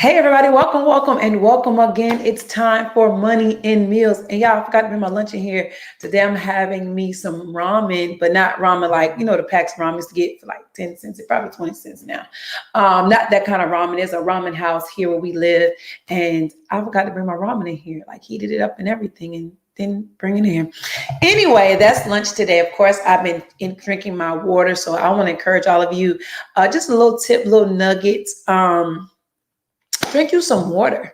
Hey everybody, and welcome again. It's time for Money in Meals. And y'all, I forgot to bring my lunch in here. Today I'm having me some ramen, but not ramen like, the packs of ramen to get for like 10 cents, probably 20 cents now. Not that kind of ramen. There's a ramen house here where we live. And I forgot to bring my ramen in here, like heated it up and everything and then bring it in. Anyway, that's lunch today. Of course, I've been drinking my water. So I want to encourage all of you, just a little tip, little nuggets. Drink you some water.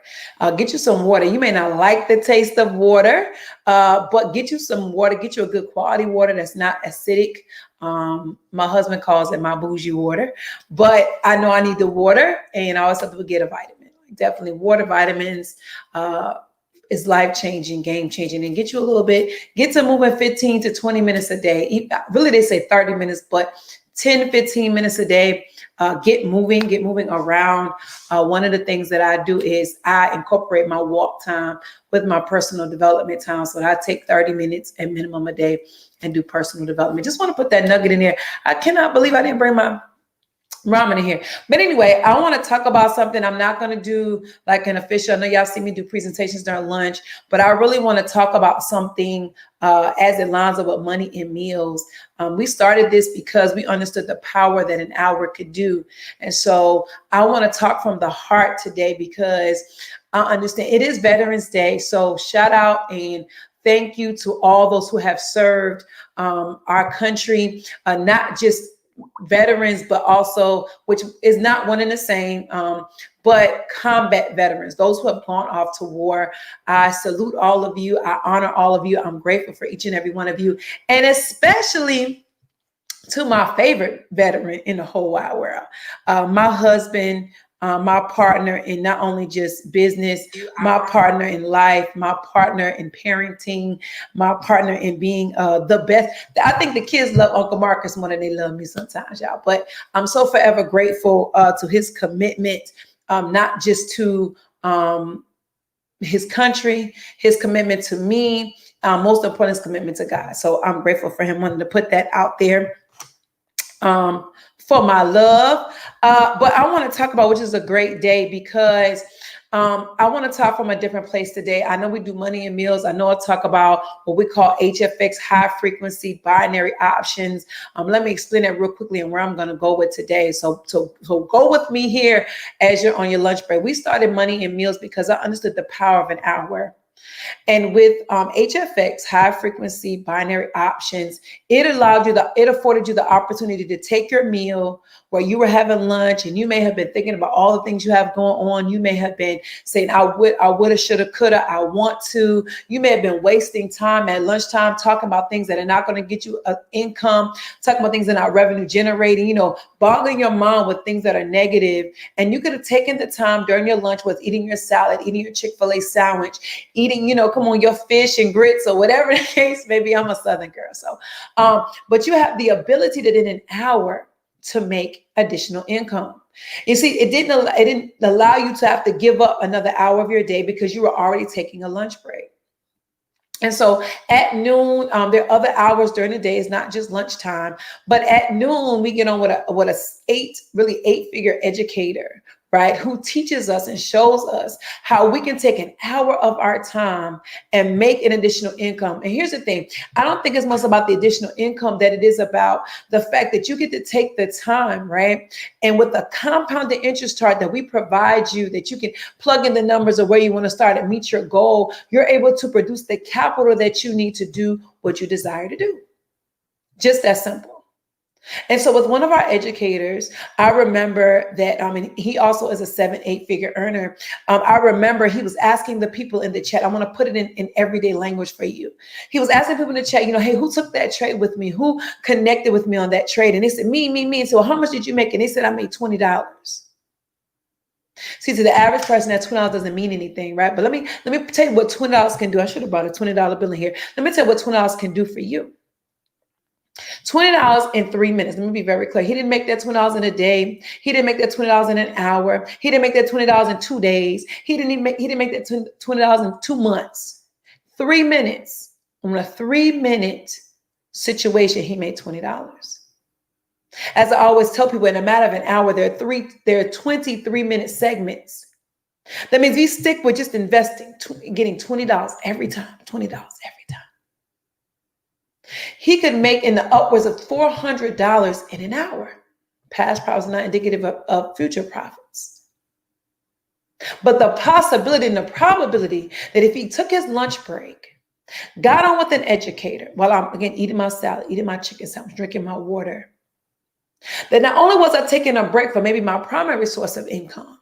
Get you some water. You may not like the taste of water, but get you some water. Get you a good quality water that's not acidic. My husband calls it my bougie water, but I know I need the water, and I always have to get a vitamin. Definitely water, vitamins. Is life-changing, game-changing, and get you a little bit, get to moving 15 to 20 minutes a day. Really, they say 30 minutes, but 10, 15 minutes a day. Get moving around. One of the things that I do is I incorporate my walk time with my personal development time. So I take 30 minutes at minimum a day and do personal development. Just want to put that nugget in there. I cannot believe I didn't bring my ramen in here. But anyway, I want to talk about something. I'm not going to do like an official. I know y'all see me do presentations during lunch, but I really want to talk about something as it lines up with money and meals. We started this because we understood the power that an hour could do. And so I want to talk from the heart today because I understand it is Veterans Day. So shout out and thank you to all those who have served our country, not just veterans, but also, which is not one and the same, but combat veterans, those who have gone off to war. I salute all of you. I honor all of you. I'm grateful for each and every one of you, and especially to my favorite veteran in the whole wide world, my husband, my partner in not only just business, my partner in life, my partner in parenting, my partner in being the best. I think the kids love Uncle Marcus more than they love me sometimes, y'all. But I'm so forever grateful to his commitment, not just to his country, his commitment to me, most important, his commitment to God. So I'm grateful for him. Wanted to put that out there. For my love. But I want to talk about, which is a great day because I want to talk from a different place today. I know we do money and meals. I know I'll talk about what we call HFX, high frequency binary options. Let me explain that real quickly and where I'm going to go with today. So go with me here as you're on your lunch break. We started money and meals because I understood the power of an hour. And with HFX, high frequency binary options, it afforded you the opportunity to take your meal where you were having lunch and you may have been thinking about all the things you have going on. You may have been saying, I woulda, shoulda, coulda, I want to. You may have been wasting time at lunchtime talking about things that are not going to get you an income, talking about things that are not revenue generating, boggling your mind with things that are negative. And you could have taken the time during your lunch with eating your salad, eating your Chick-fil-A sandwich, eating, your fish and grits or whatever the case may be. I'm a Southern girl. So, but you have the ability to in an hour to make additional income. You see, it didn't allow you to have to give up another hour of your day because you were already taking a lunch break. And so at noon, there are other hours during the day. It's not just lunchtime, but at noon we get on with a eight-figure educator, right? Who teaches us and shows us how we can take an hour of our time and make an additional income. And here's the thing. I don't think it's much about the additional income that it is about the fact that you get to take the time, right? And with the compounded interest chart that we provide you, that you can plug in the numbers of where you want to start and meet your goal, you're able to produce the capital that you need to do what you desire to do. Just that simple. And so with one of our educators, I remember that, he also is a 7-8 figure earner. I remember he was asking the people in the chat, I want to put it in everyday language for you. He was asking people in the chat, hey, who took that trade with me? Who connected with me on that trade? And they said, me. And so how much did you make? And they said, I made $20. See, to the average person, that $20 doesn't mean anything, right? But let me tell you what $20 can do. I should have brought a $20 bill in here. Let me tell you what $20 can do for you. $20 in 3 minutes. Let me be very clear. He didn't make that $20 in a day. He didn't make that $20 in an hour. He didn't make that $20 in 2 days. He didn't make that $20 in 2 months. 3 minutes. On a 3-minute situation, he made $20. As I always tell people, in a matter of an hour, there are 23-minute segments That means we stick with just investing, getting $20 every time, $20 every time. He could make in the upwards of $400 in an hour. Past profits are not indicative of future profits. But the possibility and the probability that if he took his lunch break, got on with an educator while I'm, again, eating my salad, eating my chicken sandwich, drinking my water, that not only was I taking a break from maybe my primary source of income,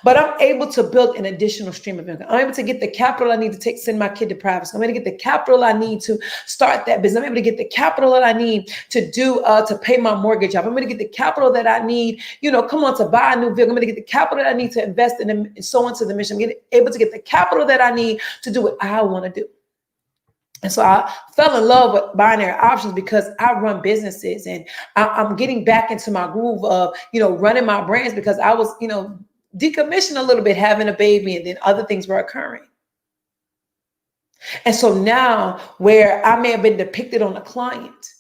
but I'm able to build an additional stream of income. I'm able to get the capital I need to send my kid to private school. I'm able to get the capital I need to start that business. I'm able to get the capital that I need to do, to pay my mortgage off. I'm going to get the capital that I need, to buy a new vehicle. I'm going to get the capital that I need to invest in and so on to the mission. I'm able to get the capital that I need to do what I want to do. And so I fell in love with binary options because I run businesses and I'm getting back into my groove of, running my brands because I was, decommissioned a little bit, having a baby, and then other things were occurring. And so now where I may have been depicted on a client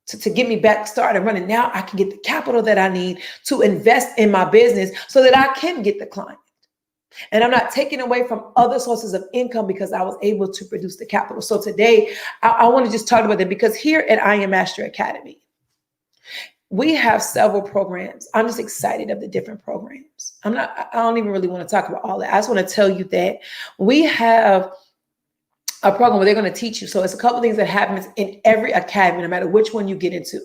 to get me back started running, now I can get the capital that I need to invest in my business so that I can get the client. And I'm not taking away from other sources of income because I was able to produce the capital. So today I want to just talk about that because here at I Am Master Academy, we have several programs. I'm just excited of the different programs. I don't even really want to talk about all that. I just want to tell you that we have a program where they're going to teach you. So it's a couple of things that happens in every academy, no matter which one you get into.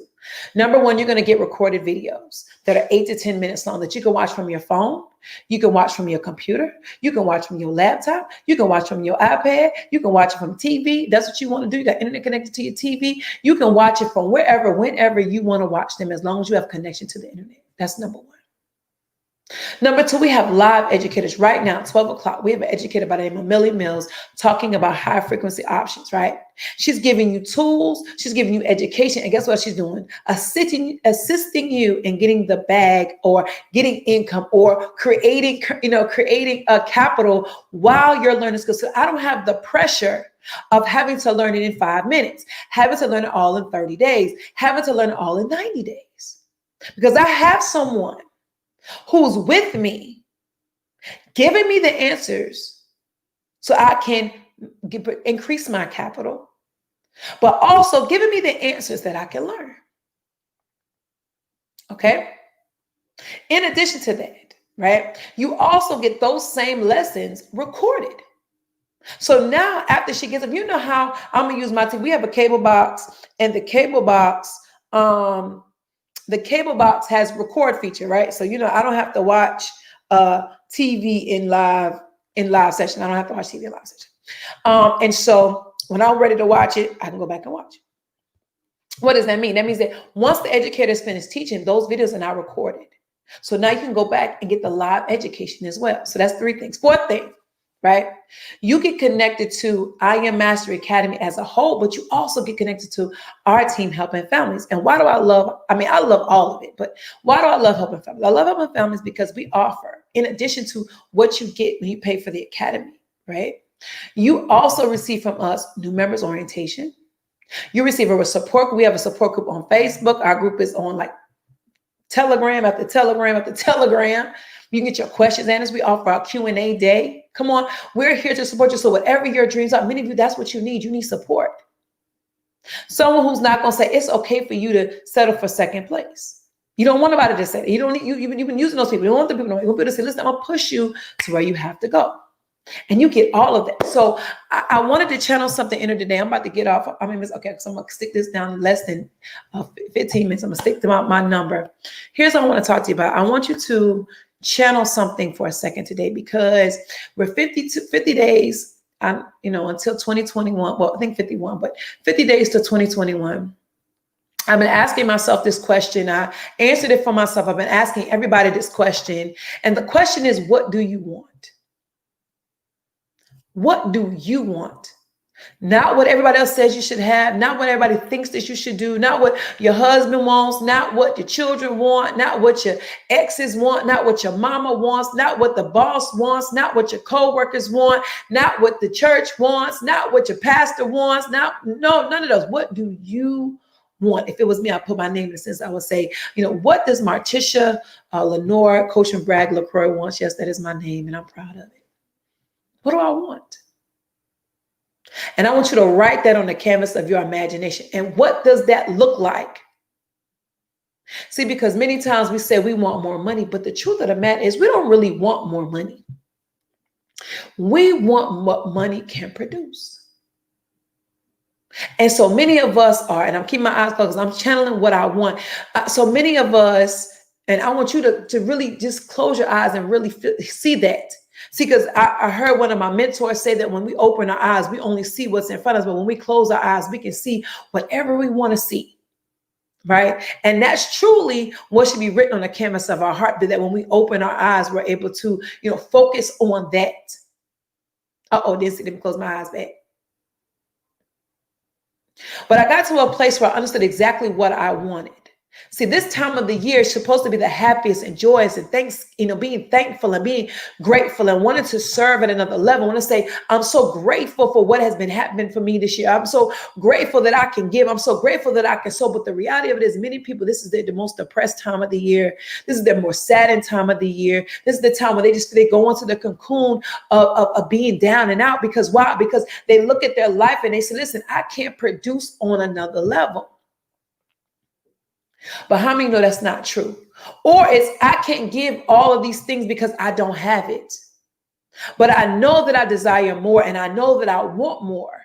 Number one, you're going to get recorded videos that are 8 to 10 minutes long that you can watch from your phone. You can watch from your computer. You can watch from your laptop. You can watch from your iPad. You can watch it from TV. That's what you want to do. You got internet connected to your TV. You can watch it from wherever, whenever you want to watch them, as long as you have connection to the internet. That's number one. Number two, we have live educators right now, 12 o'clock. We have an educator by the name of Millie Mills talking about high frequency options, right? She's giving you tools. She's giving you education. And guess what she's doing? Assisting you in getting the bag or getting income or creating a capital while you're learning skills. So I don't have the pressure of having to learn it in 5 minutes, having to learn it all in 30 days, having to learn it all in 90 days. Because I have someone who's with me, giving me the answers so I can increase my capital, but also giving me the answers that I can learn. Okay. In addition to that, right, you also get those same lessons recorded. So now after she gets up, you know how I'm going to use my TV. We have a cable box, and the cable box has record feature, right? So, I don't have to watch TV in live session. I don't have to watch TV in live session. And so when I'm ready to watch it, I can go back and watch it. What does that mean? That means that once the educators finish teaching, those videos are now recorded. So now you can go back and get the live education as well. So that's 3 things. 4th thing, right? You get connected to I Am Mastery Academy as a whole, but you also get connected to our team helping families. And why do I love all of it, but why do I love helping families? I love helping families because we offer, in addition to what you get when you pay for the academy, right? You also receive from us new members orientation. You receive a support. We have a support group on Facebook. Our group is on like Telegram after Telegram after Telegram. You can get your questions answered. We offer our Q&A day. Come on, we're here to support you. So whatever your dreams are, many of you, that's what you need. You need support. Someone who's not going to say it's okay for you to settle for second place. You don't want nobody to say that. You don't need, you've been using those people. You don't want the people. You want people to say, listen, I'm going to push you to where you have to go. And you get all of that. So I wanted to channel something in here today. I'm about to get off. So I'm going to stick this down less than 15 minutes. I'm going to stick to my number. Here's what I want to talk to you about. I want you to channel something for a second today because we're 50 days, until 2021. Well, I think 51, but 50 days to 2021. I've been asking myself this question. I answered it for myself. I've been asking everybody this question. And the question is, what do you want? What do you want? Not what everybody else says you should have, not what everybody thinks that you should do, not what your husband wants, not what your children want, not what your exes want, not what your mama wants, not what the boss wants, not what your co-workers want, not what the church wants, not what your pastor wants, no, none of those. What do you want? If it was me, I'd put my name in the sense I would say, what does Martisha, Lenore, Coach and Bragg LaCroix wants? Yes, that is my name, and I'm proud of it. What do I want? And I want you to write that on the canvas of your imagination. And what does that look like? See, because many times we say we want more money, but the truth of the matter is we don't really want more money. We want what money can produce. And so many of us are, and I'm keeping my eyes closed because I'm channeling what I want. So many of us, and I want you to really just close your eyes and really see that. See, because I heard one of my mentors say that when we open our eyes, we only see what's in front of us. But when we close our eyes, we can see whatever we want to see. Right. And that's truly what should be written on the canvas of our heart, that when we open our eyes, we're able to, focus on that. Didn't see them close my eyes back. But I got to a place where I understood exactly what I wanted. See, this time of the year is supposed to be the happiest and joyous and being thankful and being grateful and wanting to serve at another level. I want to say, I'm so grateful for what has been happening for me this year. I'm so grateful that I can give. I'm so grateful that I can sow. But the reality of it is many people, this is the most depressed time of the year. This is their more saddened time of the year. This is the time where they go into the cocoon of being down and out. Because why? Because they look at their life and they say, listen, I can't produce on another level. But how many know that's not true? Or it's I can't give all of these things because I don't have it. But I know that I desire more and I know that I want more.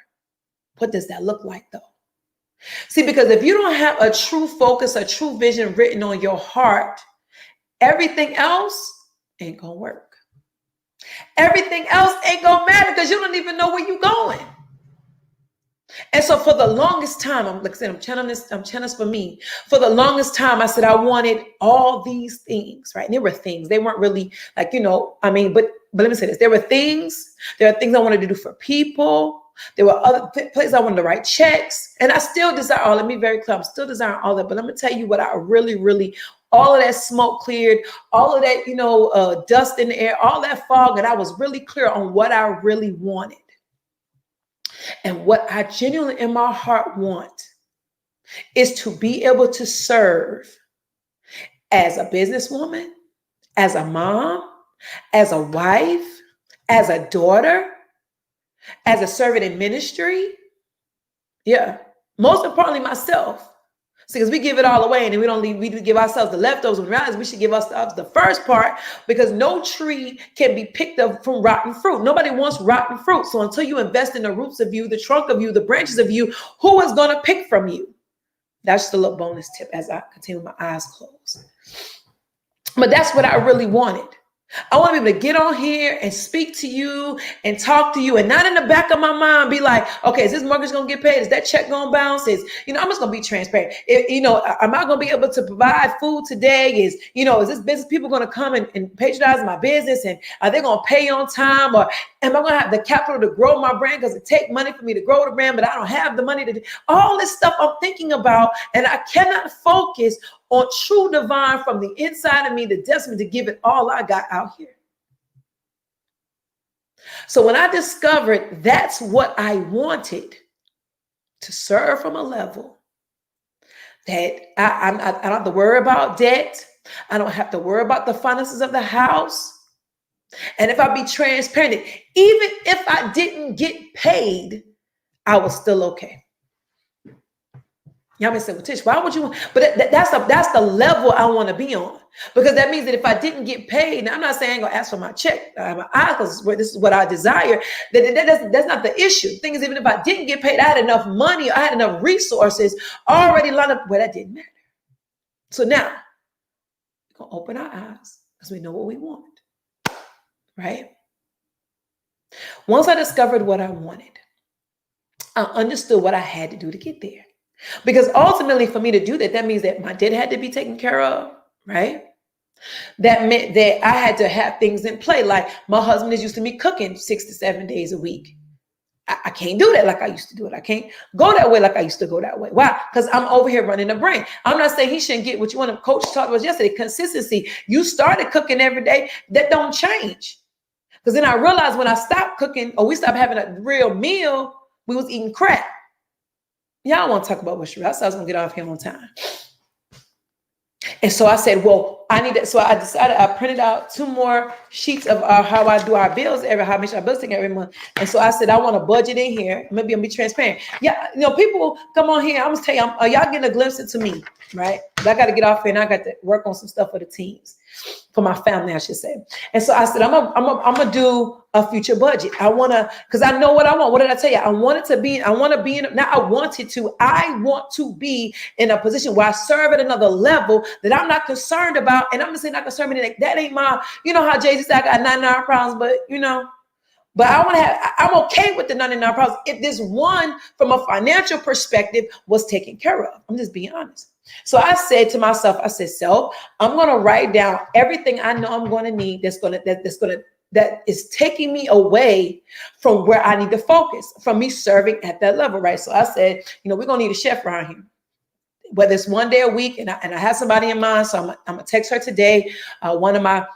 What does that look like though? See, because if you don't have a true focus, a true vision written on your heart, everything else ain't gonna work. Everything else ain't gonna matter because you don't even know where you're going. And so for the longest time, I'm channeling this for me. For the longest time, I said I wanted all these things, right? And there were things. They weren't really but let me say this. There are things I wanted to do for people. There were other places I wanted to write checks. And I still desire, let me be very clear, I'm still desiring all that. But let me tell you what I really, all of that smoke cleared, all of that, dust in the air, all that fog. And I was really clear on what I really wanted. And what I genuinely in my heart want is to be able to serve as a businesswoman, as a mom, as a wife, as a daughter, as a servant in ministry. Yeah. Most importantly, myself. See, because we give it all away and then we give ourselves the leftovers. We should give ourselves the first part because no tree can be picked up from rotten fruit. Nobody wants rotten fruit. So until you invest in the roots of you, the trunk of you, the branches of you, who is going to pick from you? That's just a little bonus tip as I continue with my eyes closed. But that's what I really wanted. I want to be able to get on here and speak to you and talk to you and not in the back of my mind be like, okay, is this mortgage going to get paid? Is that check going to bounce? I'm just going to be transparent. Am I going to be able to provide food today? Is this business people going to come and patronize my business and are they going to pay on time? Or am I going to have the capital to grow my brand? Because it takes money for me to grow the brand, but I don't have the money to do all this stuff I'm thinking about. And I cannot focus on true divine from the inside of me, the destiny to give it all I got out here. So when I discovered that's what I wanted, to serve from a level that I don't have to worry about debt. I don't have to worry about the finances of the house. And if I be transparent, even if I didn't get paid, I was still okay. Y'all may say, well, Tish, why would you? But that's the level I want to be on. Because that means that if I didn't get paid, and I'm not saying I'm going to ask for my check, because this is what I desire, that's not the issue. The thing is, even if I didn't get paid, I had enough money, I had enough resources already lined up where that didn't matter. So now, we're going to open our eyes because we know what we want, right? Once I discovered what I wanted, I understood what I had to do to get there. Because ultimately, for me to do that, that means that my debt had to be taken care of, right? That meant that I had to have things in play. Like my husband is used to me cooking 6 to 7 days a week. I can't do that like I used to do it. I can't go that way like I used to go that way. Why? Because I'm over here running a brand. I'm not saying he shouldn't get what you want. To coach talked about yesterday, consistency. You started cooking every day. That don't change. Because then I realized when I stopped cooking or we stopped having a real meal, we was eating crap. Y'all want to talk about what's real. I said I was going to get off here on time. And so I said, well, I need that. So I decided I printed out 2 more sheets of how I do our bills how I make sure our bills take every month. And so I said, I want a budget in here. Maybe I'll be transparent. Yeah, people come on here. I'm gonna tell you, y'all getting a glimpse into me, right? But I got to get off here and I got to work on some stuff for the teams, for my family, I should say. And so I said, I'm gonna do a future budget. I wanna, because I know what I want. What did I tell you? I want to be in a position where I serve at another level that I'm not concerned about. And I'm just saying not concerned, that ain't my, how Jay-Z said, I got 99 problems, but I'm okay with the 99 problems if this one from a financial perspective was taken care of. I'm just being honest. So I said to myself, I'm going to write down everything I know I'm going to need that is taking me away from where I need to focus, from me serving at that level, right? So I said, we're going to need a chef around here, whether it's one day a week, and I have somebody in mind. So I'm going to text her today, one of my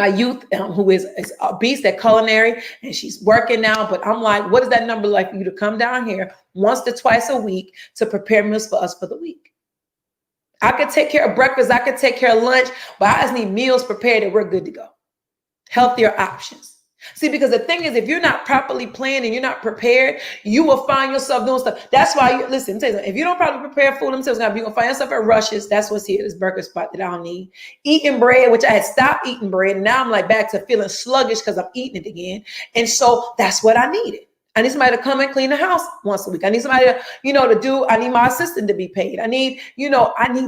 youth who is a beast at culinary, and she's working now. But I'm like, what is that number like for you to come down here once to twice a week to prepare meals for us for the week? I could take care of breakfast, I could take care of lunch, but I just need meals prepared that we're good to go. Healthier options. See, because the thing is, if you're not properly planned and you're not prepared, you will find yourself doing stuff. That's why listen, if you don't properly prepare food themselves, you're going to find yourself at Rush's. That's what's here, this burger spot that I don't need. Eating bread, which I had stopped eating bread. And now I'm like back to feeling sluggish because I'm eating it again. And so that's what I needed. I need somebody to come and clean the house once a week. I need somebody to, I need my assistant to be paid. I need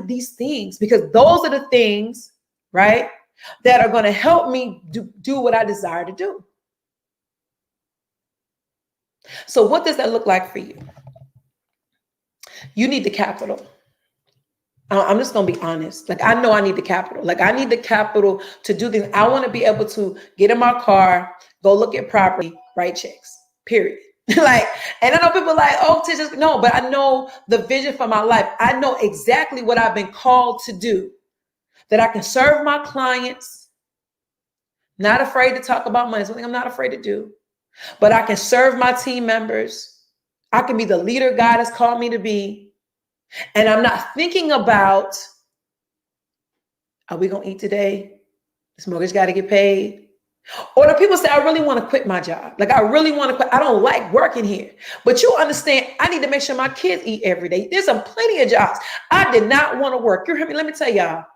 these things, because those are the things, right, that are going to help me do what I desire to do. So what does that look like for you? You need the capital. I'm just going to be honest. Like, I know I need the capital. Like, I need the capital to do things. I want to be able to get in my car, go look at property, write checks, period. Like, and I know people are like, oh, Tisha, no, but I know the vision for my life. I know exactly what I've been called to do, that I can serve my clients, not afraid to talk about money. It's something I'm not afraid to do, but I can serve my team members. I can be the leader God has called me to be. And I'm not thinking about, are we going to eat today? This mortgage got to get paid. Or the people say, I really want to quit my job. Like, I really want to quit. I don't like working here. But you understand, I need to make sure my kids eat every day. There's plenty of jobs I did not want to work. You hear me? Let me tell y'all.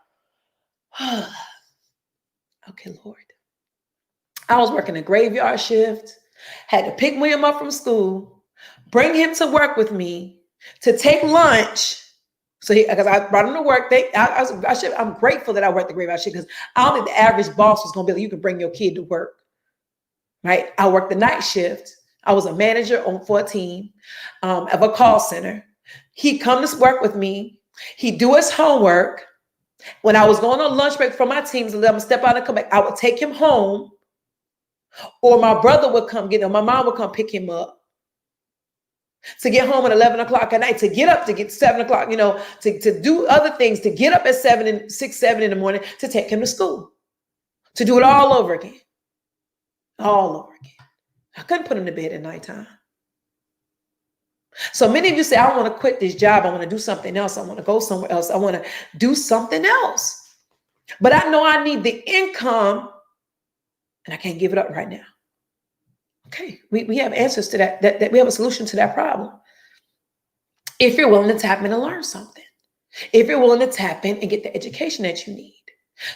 Okay, Lord. I was working a graveyard shift, had to pick William up from school, bring him to work with me, to take lunch. So because I brought him to work, I'm grateful that I worked the graveyard shift, because I don't think the average boss was going to be like, you can bring your kid to work, right? I worked the night shift. I was a manager for a team of a call center. He'd come to work with me. He'd do his homework. When I was going on lunch break from my teams and let him step out and come back, I would take him home, or my brother would come get him. My mom would come pick him up, to get home at 11 o'clock at night, to get up, to get 7 o'clock, to do other things, to get up at 7 in the morning, to take him to school, to do it all over again. All over again. I couldn't put him to bed at nighttime. So many of you say, I want to quit this job. I want to do something else. I want to go somewhere else. I want to do something else. But I know I need the income, and I can't give it up right now. Okay, we have answers to that we have a solution to that problem. If you're willing to tap in and learn something. If you're willing to tap in and get the education that you need.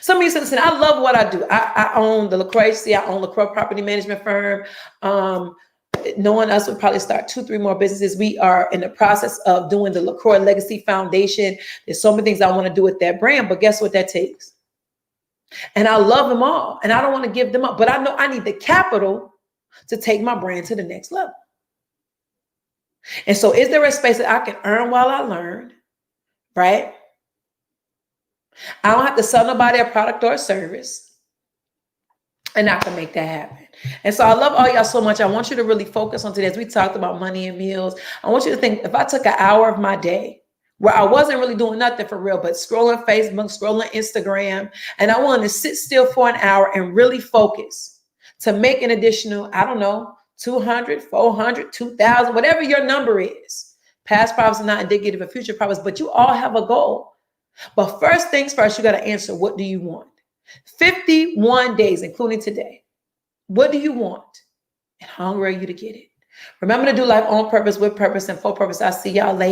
Some of you said, listen, I love what I do. I own the LaCroix, I own LaCroix Property Management Firm. Knowing us would probably start 2-3 more businesses. We are in the process of doing the LaCroix Legacy Foundation. There's so many things I want to do with that brand, but guess what that takes? And I love them all, and I don't want to give them up, but I know I need the capital to take my brand to the next level. And so is there a space that I can earn while I learn, right? I don't have to sell nobody a product or a service, and I can make that happen. And so I love all y'all so much. I want you to really focus on today. As we talked about money and meals, I want you to think, if I took an hour of my day where I wasn't really doing nothing for real, but scrolling Facebook, scrolling Instagram, and I wanted to sit still for an hour and really focus to make an additional, I don't know, 200, 400, 2,000, whatever your number is, Past problems are not indicative of future problems, but you all have a goal. But first things first, you got to answer, what do you want? 51 days, including today. What do you want? And how hungry are you to get it? Remember to do life on purpose, with purpose, and for purpose. I'll see y'all later.